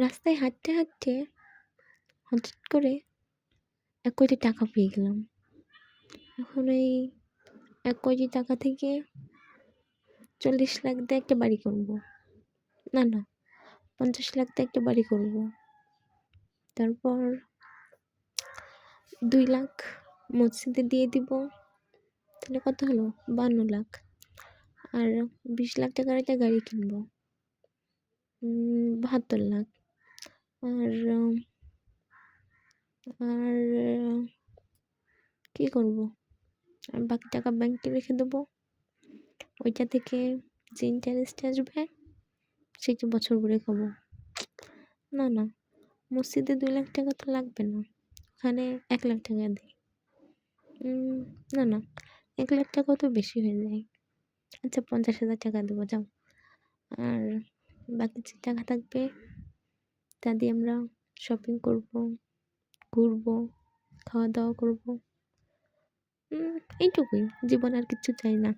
রাস্তায় হাঁটতে হাঁটতে হঠাৎ করে ১ কোটি টাকা পেয়ে গেলাম। এখন এই ১ কোটি টাকা থেকে ৪০ লাখ দিয়ে একটা বাড়ি করব। না ৫০ লাখ দিয়ে একটা বাড়ি করব। তারপর ২ লাখ মসজিদে দিয়ে দিব। তাহলে কত হলো? ৫২ লাখ। আর ২০ লাখ টাকার একটা গাড়ি কিনবো। ৭২ লাখ। আর আর কি করব? আর বাকি টাকা ব্যাংকে রেখে দেবো। ওইটা থেকে যে ইন্টারেস্ট আসবে সেটা বছর ভরে খাবো। না মসজিদে ২ লাখ টাকা তো লাগবে না, ওখানে ১ লাখ টাকা দিই। না ১ লাখ টাকাও তো বেশি হয়ে যায়। আচ্ছা ৫০,০০০ টাকা দেবো যাও। আর বাকি যে টাকা থাকবে তা দিয়ে আমরা শপিং করব, ঘুরবো, খাওয়া দাওয়া করবো। এইটুকুই, জীবনে আর কিচ্ছু চাই না।